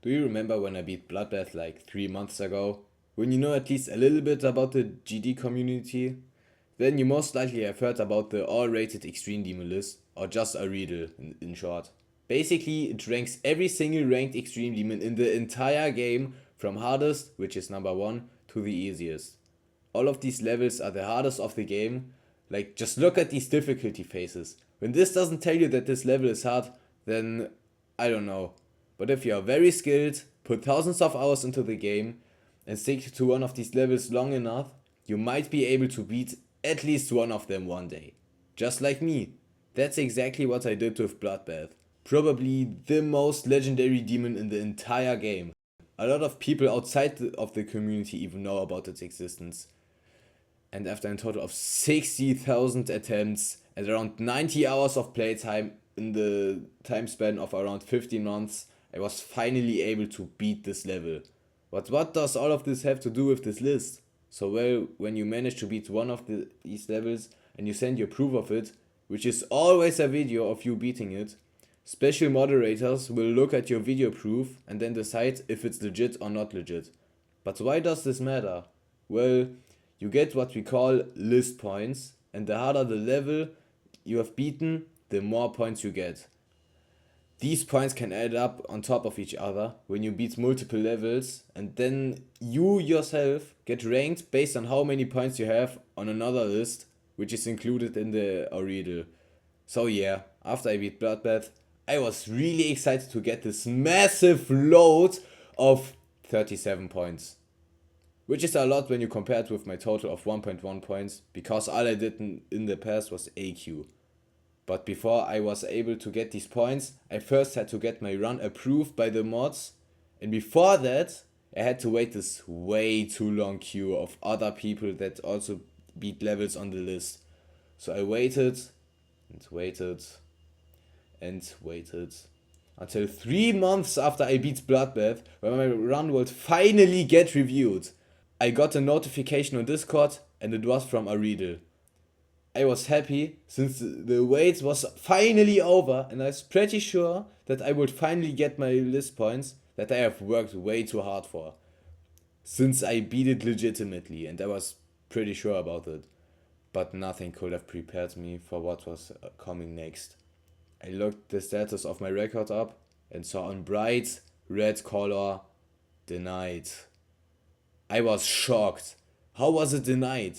Do you remember when I beat Bloodbath like 3 months ago? When you know at least a little bit about the GD community? Then you most likely have heard about the all-rated extreme demon list, or just a riddle in short. Basically, it ranks every single ranked extreme demon in the entire game from hardest, which is number 1, to the easiest. All of these levels are the hardest of the game. Like, just look at these difficulty phases. When this doesn't tell you that this level is hard, then I don't know. But if you are very skilled, put thousands of hours into the game, and stick to one of these levels long enough, you might be able to beat at least one of them one day. Just like me. That's exactly what I did with Bloodbath. Probably the most legendary demon in the entire game. A lot of people outside of the community even know about its existence. And after a total of 60,000 attempts and around 90 hours of playtime in the time span of around 15 months, I was finally able to beat this level. But what does all of this have to do with this list? So well, when you manage to beat one of these levels and you send your proof of it, which is always a video of you beating it, special moderators will look at your video proof and then decide if it's legit or not legit. But why does this matter? Well, you get what we call list points, and the harder the level you have beaten, the more points you get. These points can add up on top of each other when you beat multiple levels, and then you yourself get ranked based on how many points you have on another list, which is included in the riddle. So yeah, after I beat Bloodbath, I was really excited to get this massive load of 37 points. Which is a lot when you compare it with my total of 1.1 points, because all I did in the past was AQ. But before I was able to get these points, I first had to get my run approved by the mods, and before that, I had to wait this way too long queue of other people that also beat levels on the list. So I waited and waited and waited until 3 months after I beat Bloodbath, when my run would finally get reviewed. I got a notification on Discord and it was from a riddle. I was happy since the wait was finally over, and I was pretty sure that I would finally get my list points that I have worked way too hard for. Since I beat it legitimately, and I was pretty sure about it. But nothing could have prepared me for what was coming next. I looked the status of my record up and saw on bright red color, denied. I was shocked. How was it denied?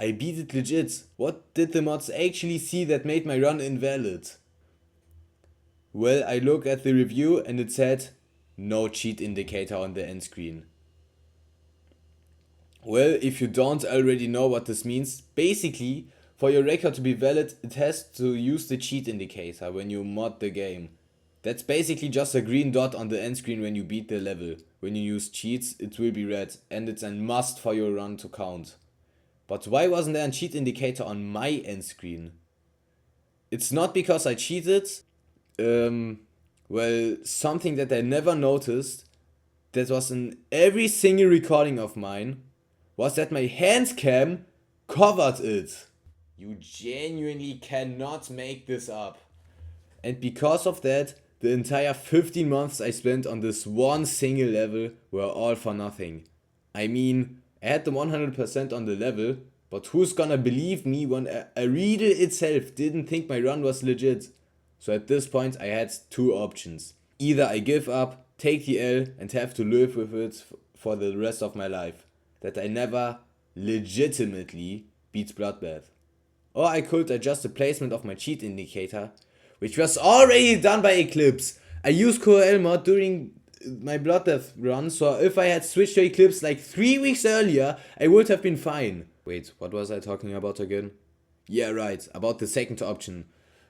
I beat it legit. What did the mods actually see that made my run invalid? Well, I look at the review and it said no cheat indicator on the end screen. Well, if you don't already know what this means, basically, for your record to be valid, it has to use the cheat indicator when you mod the game. That's basically just a green dot on the end screen when you beat the level. When you use cheats, it will be red, and it's a must for your run to count. But why wasn't there a cheat indicator on my end screen? It's not because I cheated. Well, something that I never noticed, that was in every single recording of mine, was that my hand cam covered it. You genuinely cannot make this up. And because of that, the entire 15 months I spent on this one single level were all for nothing. I mean, I had the 100% on the level, but who's gonna believe me when a reader itself didn't think my run was legit? So at this point I had two options. Either I give up, take the L, and have to live with it for the rest of my life, that I never legitimately beat Bloodbath. Or I could adjust the placement of my cheat indicator, which was already done by Eclipse. I used QL mod during my Bloodbath run, so if I had switched to Eclipse like 3 weeks earlier, I would have been fine. Wait, what was I talking about again? Yeah, right, about the second option.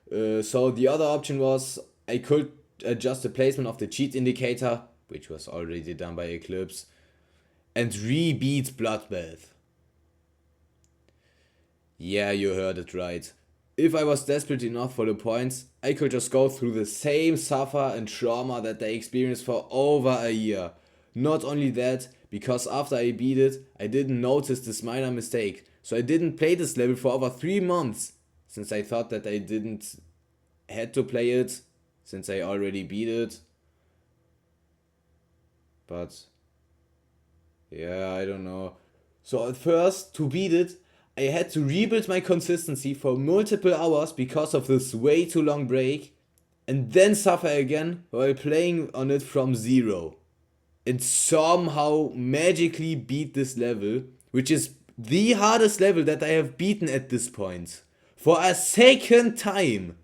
So the other option was I could adjust the placement of the cheat indicator, which was already done by Eclipse, and re-beat Bloodbath. Yeah, you heard it right. If I was desperate enough for the points, I could just go through the same suffer and trauma that I experienced for over a year. Not only that, because after I beat it, I didn't notice this minor mistake, so I didn't play this level for over 3 months, since I thought that I didn't had to play it, since I already beat it. But yeah, I don't know. So at first, to beat it, I had to rebuild my consistency for multiple hours because of this way too long break, and then suffer again while playing on it from zero. And somehow magically beat this level, which is the hardest level that I have beaten at this point. For a second time.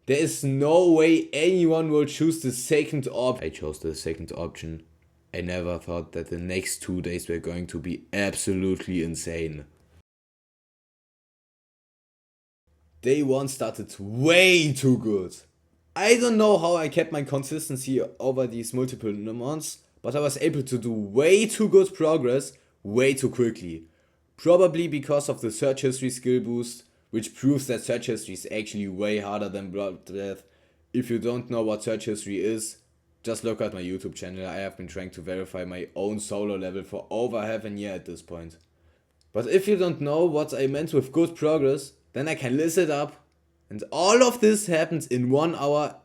There is no way anyone will choose the second option. I chose the second option. I never thought that the next 2 days were going to be absolutely insane. Day 1 started way too good. I don't know how I kept my consistency over these multiple months, but I was able to do way too good progress way too quickly. Probably because of the search history skill boost, which proves that search history is actually way harder than Bloodbath. If you don't know what search history is, just look at my YouTube channel. I have been trying to verify my own solo level for over half a year at this point. But if you don't know what I meant with good progress, then I can list it up. And all of this happens in 1 hour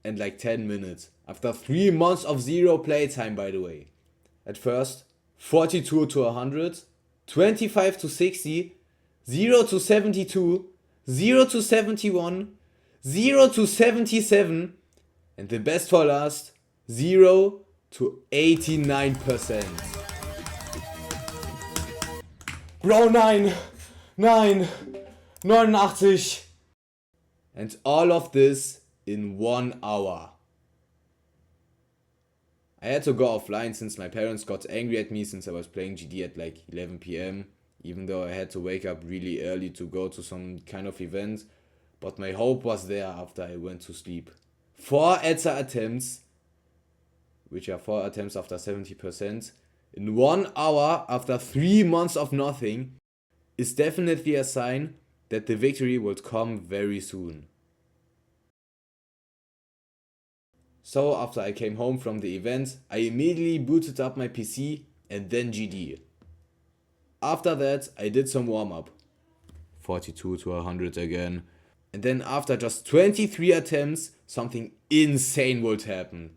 and like 10 minutes. After 3 months of zero playtime, by the way. At first, 42 to 100, 25 to 60, 0 to 72, 0 to 71, 0 to 77, and the best for last, 0 to 89%. Bro, 9, 89. And all of this in 1 hour. I had to go offline since my parents got angry at me since I was playing GD at like 11 p.m. Even though I had to wake up really early to go to some kind of event. But my hope was there after I went to sleep. 4 ETSA attempts, which are 4 attempts after 70%, in 1 hour after 3 months of nothing, is definitely a sign that the victory will come very soon. So after I came home from the event, I immediately booted up my PC and then GD. After that, I did some warm-up. 42 to 100 again. And then after just 23 attempts, something insane would happen.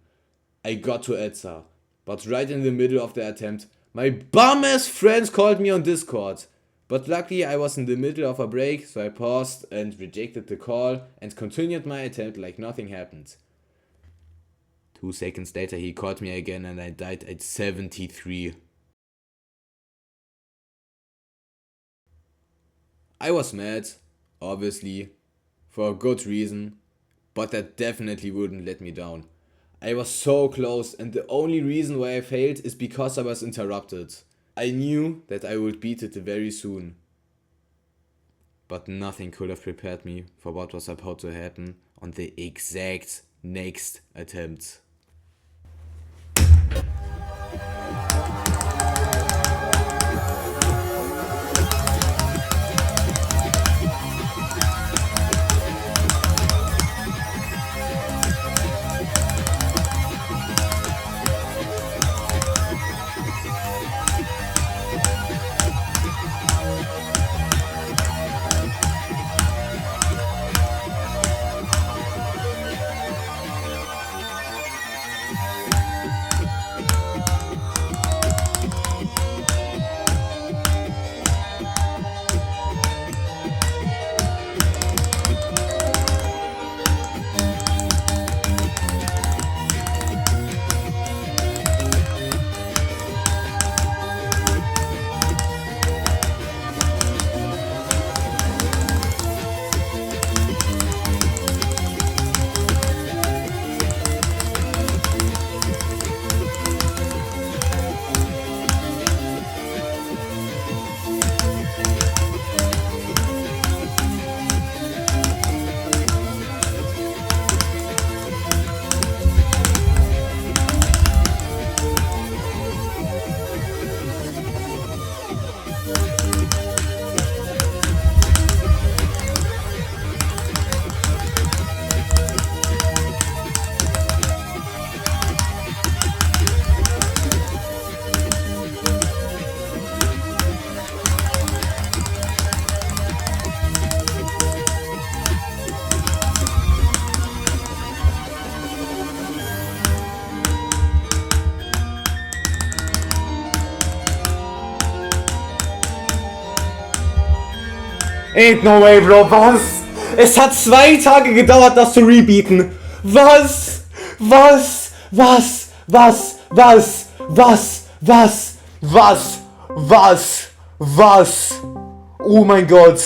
I got to ETSA, but right in the middle of the attempt, my bum-ass friends called me on Discord. But luckily I was in the middle of a break, so I paused and rejected the call and continued my attempt like nothing happened. 2 seconds later he called me again and I died at 73. I was mad, obviously, for a good reason, but that definitely wouldn't let me down. I was so close and the only reason why I failed is because I was interrupted. I knew that I would beat it very soon. But nothing could have prepared me for what was about to happen on the exact next attempt. Ain't no way, Bro, was? Es hat 2 Tage gedauert, das zu rebeaten. Was? Was? Was? Was? Was? Was? Was? Was? Was? Was? Oh mein Gott.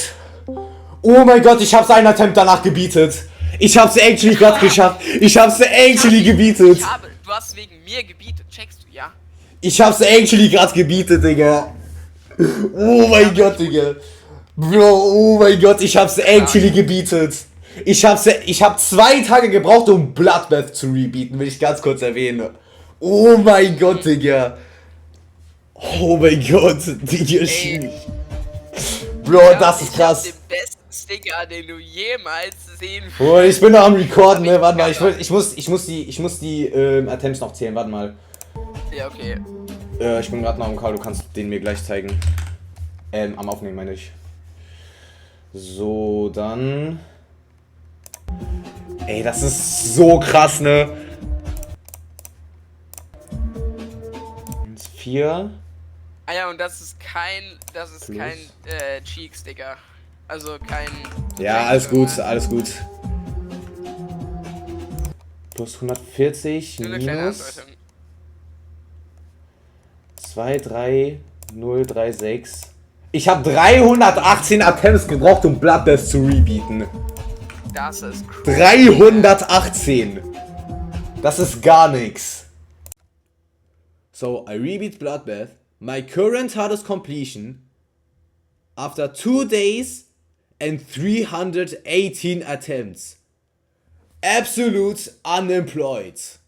Oh mein Gott, ich hab's einen Attempt danach gebietet. Ich hab's actually gerade geschafft. Ich hab's actually gebietet. Du hast wegen mir gebietet, checkst du, ja? Ich hab's actually gerade gebietet, Digga. Oh mein Gott, Digga. Bro, oh mein Gott, ich hab's actually gebietet. Ich hab 2 Tage gebraucht, um Bloodbath zu rebeaten, will ich ganz kurz erwähnen. Oh mein Gott, Digga. Oh mein Gott, Digga. Bro, das ist krass. Ich hab den besten Sticker, den du jemals sehen wirst. Oh, ich bin noch am Recorden, ne? Warte mal, ich muss die Attempts noch zählen, warte mal. Ja, okay. Ich bin gerade noch am Call, du kannst den mir gleich zeigen. Am Aufnehmen meine ich. So, dann. Ey, das ist so krass, ne? 4. Ah ja, und das ist kein Cheek-Sticker. Also kein... Ja, alles gut, alles gut. Plus 140 Nur eine kleine minus Andeutung. 23036. Ich habe 318 Attempts gebraucht, um Bloodbath zu rebeaten. Das ist crazy. 318. Das ist gar nix. So, I rebeat Bloodbath. My current hardest completion after 2 days and 318 attempts. Absolute unemployed.